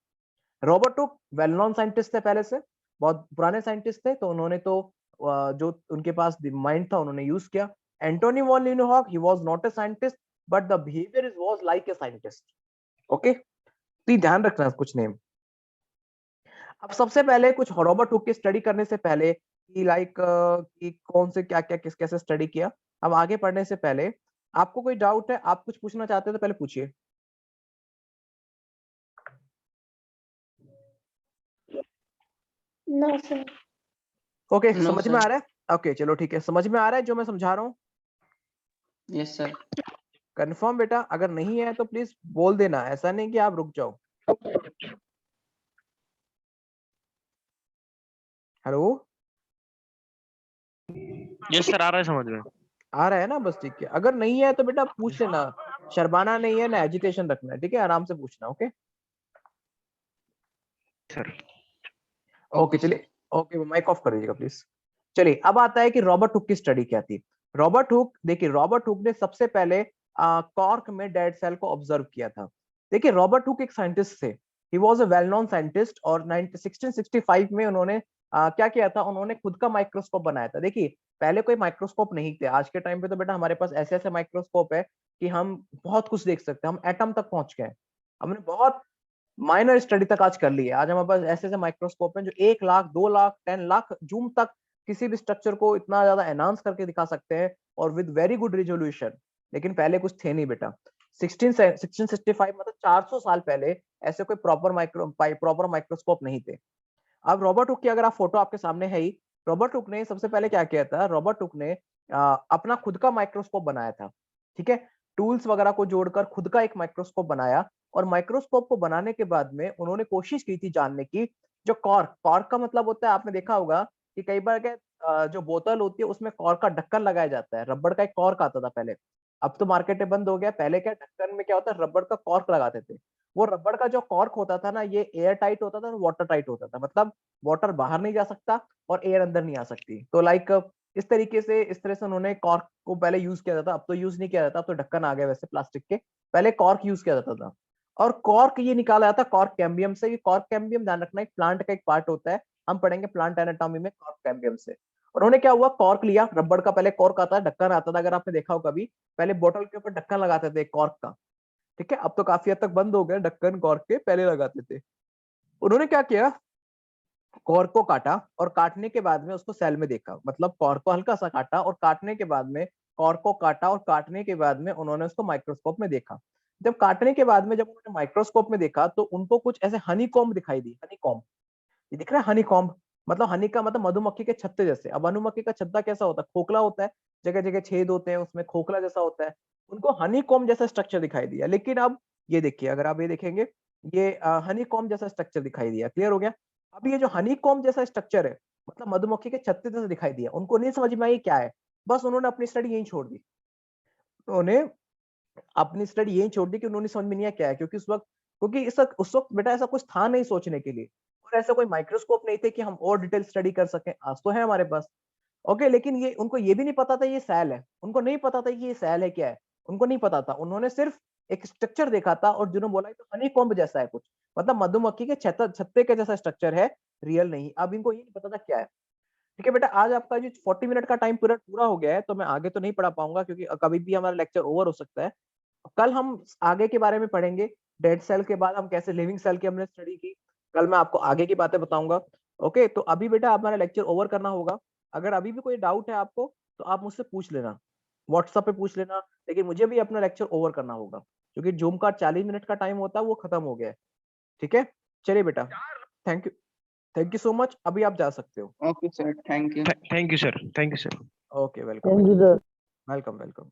Speaker 1: Robert Hooke well known scientist थे, पहले से बहुत पुराने साइंटिस्ट थे, तो उन्होंने तो जो उनके पास माइंड था उन्होंने यूज किया। Antonie van Leeuwenhoek, he was not a scientist but the behaviour is was like a scientist. Okay, तो ये ध्यान रखना कुछ नेम। अब सबसे पहले कुछ रॉबर्ट हुक की स्टडी करने से पहले कि लाइक कि कौन से क्या क्या किस कैसे स्टडी किया, अब आगे पढ़ने से पहले आपको कोई डाउट है, आप कुछ पूछना चाहते हैं तो पहले पूछिए।
Speaker 3: No sir.
Speaker 1: ओके,
Speaker 4: नो
Speaker 1: समझ में आ
Speaker 4: सर।
Speaker 1: रहा है? ओके चलो ठीक है, समझ में आ रहा है जो मैं समझा रहा हूँ?
Speaker 4: Yes sir.
Speaker 1: कंफर्म बेटा, अगर नहीं है तो प्लीज बोल देना, ऐसा नहीं कि आप रुक जाओ। हेलो,
Speaker 2: यस सर, आ रहा है समझ में।
Speaker 1: आ रहा है ना? बस ठीक है, अगर नहीं है तो बेटा पूछ लेना, शर्माना नहीं है ना एजिटेशन रखना है, ठीक है, आराम से पूछना। ओके
Speaker 2: सर
Speaker 1: ओके चलिए, ओके माइक ऑफ कर दीजिएगा प्लीज। चलिए अब आता है कि रॉबर्ट हुक की स्टडी क्या थी। रॉबर्ट हुक, देखिए रॉबर्ट हुक ने सबसे पहले कॉर्क में डेड सेल को ऑब्जर्व किया था। देखिए रॉबर्ट हुक एक साइंटिस्ट थे, he was a well known scientist, और 1665 में उन्होंने क्या किया था, उन्होंने खुद का माइक्रोस्कोप बनाया था। देखिए पहले कोई माइक्रोस्कोप नहीं थे, आज के टाइम पे तो बेटा हमारे पास ऐसे ऐसे माइक्रोस्कोप है कि हम बहुत कुछ देख सकते हैं, हम एटम तक पहुंच गए, हमने बहुत माइनर स्टडी तक आज कर ली है। आज हमारे पास ऐसे ऐसे माइक्रोस्कोप हैं जो 1 लाख 2 लाख 10 लाख जूम तक किसी भी स्ट्रक्चर को इतना ज्यादा एनहांस करके दिखा सकते हैं, और विद वेरी गुड रिजोल्यूशन। लेकिन पहले कुछ थे नहीं बेटा। 1665 मतलब 400 साल पहले ऐसे कोई प्रॉपर माइक्रोस्कोप नहीं थे। अब रॉबर्ट हुक की अगर आप फोटो आपके सामने है ही, रॉबर्ट हुक ने सबसे पहले क्या किया था, रॉबर्ट हुक ने अपना खुद का माइक्रोस्कोप बनाया था, ठीक है, टूल्स वगैरह को जोड़कर खुद का एक माइक्रोस्कोप बनाया। और माइक्रोस्कोप को बनाने के बाद में उन्होंने कोशिश की थी जानने की, जो कॉर्क कॉर्क का मतलब होता है, आपने देखा होगा कि कई बार क्या जो बोतल होती है उसमें कॉर्क का ढक्कन लगाया जाता है, रबड़ का एक कॉर्क आता था पहले, अब तो मार्केट में बंद हो गया। पहले क्या ढक्कन में क्या होता है, रबड़ का कॉर्क लगाते थे। वो रबड़ का जो कॉर्क होता था ना, ये एयर टाइट होता था और वाटर टाइट होता था, मतलब वाटर बाहर नहीं जा सकता और एयर अंदर नहीं आ सकती। तो लाइक इस तरह से उन्होंने कॉर्क को पहले यूज किया जाता था, अब तो यूज नहीं किया जाता, अब तो ढक्कन आ गया वैसे प्लास्टिक के, पहले कॉर्क यूज किया जाता था। और कॉर्क ये निकाला जाता कॉर्क कैम्बियम से। कॉर्क कैम्बियम ध्यान रखना एक प्लांट का एक पार्ट होता है, हम पढ़ेंगे प्लांट एनाटॉमी में कॉर्क कैम्बियम से। उन्होंने क्या हुआ, कॉर्क लिया, रबड़ का पहले कॉर्क आता है, ढक्कन आता था, अगर आपने देखा हो कभी, पहले बोतल के ऊपर ढक्कन लगाते थे कॉर्क का, ठीक है, अब तो काफी हद तक बंद हो गए ढक्कन कॉर्क के, पहले लगाते थे। उन्होंने क्या किया, कॉर्क को काटा, और काटने के बाद में उसको सेल में देखा, मतलब कॉर्क को हल्का सा काटा और काटने के बाद में, कॉर्क को काटा और काटने के बाद में उन्होंने उसको माइक्रोस्कोप में देखा। जब काटने के बाद में जब उन्होंने माइक्रोस्कोप में देखा तो उनको कुछ ऐसे हनी कॉम्ब दिखाई दी, हनी कॉम्ब, ये दिख रहा है हनी कॉम्ब, मतलब हनी का मतलब मधुमक्खी के छत्ते जैसे। अब मधुमक्खी का छत्ता कैसा होता है, खोखला होता है, जगह जगह छेद होते हैं, उसमें खोखला जैसा होता है, उनको हनी कॉम्ब जैसा स्ट्रक्चर दिखाई दिया। लेकिन अब ये देखिए, अगर आप ये देखेंगे, ये हनी कॉम्ब जैसा स्ट्रक्चर दिखाई दिया। क्लियर हो गया? अब ये जो हनी कॉम्ब जैसा स्ट्रक्चर है, मतलब मधुमक्खी के छत्ते जैसा दिखाई दिया, उनको नहीं समझ में आई क्या है, बस उन्होंने अपनी स्टडी यहीं छोड़ दी। उन्होंने अपनी स्टडी यहीं छोड़ दी कि उन्होंने समझ में नहीं आया क्या है, क्योंकि उस वक्त बेटा ऐसा कुछ था नहीं सोचने के लिए, और ऐसा कोई माइक्रोस्कोप नहीं थे कि हम और डिटेल स्टडी कर सकें। आज तो है हमारे पास। ओके, लेकिन ये उनको ये भी नहीं पता था ये सेल है, उनको नहीं पता था कि ये सेल है क्या है, उनको नहीं पता था। उन्होंने सिर्फ एक स्ट्रक्चर देखा था और जिन्होंने बोला तो हनी कॉम्ब जैसा है कुछ, मतलब मधुमक्खी के छत्ते के जैसा स्ट्रक्चर है, रियल नहीं। अब इनको ये नहीं पता था क्या है। ठीक है बेटा, आज आपका जो 40 मिनट का टाइम पीरियड पूरा हो गया है, तो मैं आगे तो नहीं पढ़ा पाऊंगा क्योंकि कभी भी हमारा लेक्चर ओवर हो सकता है। कल हम आगे के बारे में पढ़ेंगे, डेड सेल के बाद हम कैसे लिविंग सेल की हमने स्टडी की, कल मैं आपको आगे की बातें बताऊंगा। ओके, तो अभी बेटा हमारा लेक्चर ओवर करना होगा। अगर अभी भी कोई डाउट है आपको तो आप मुझसे पूछ लेना, व्हाट्सएप पे पूछ लेना, लेकिन मुझे भी अपना लेक्चर ओवर करना होगा क्योंकि जूम का 40 मिनट का टाइम होता है वो खत्म हो गया है। ठीक है, चलिए बेटा, thank you, thank you so much. अभी आप जा सकते हो।
Speaker 4: Okay sir, thank you.
Speaker 2: Thank you sir, thank you sir.
Speaker 1: Okay, welcome,
Speaker 5: thank you sir.
Speaker 1: Welcome, welcome.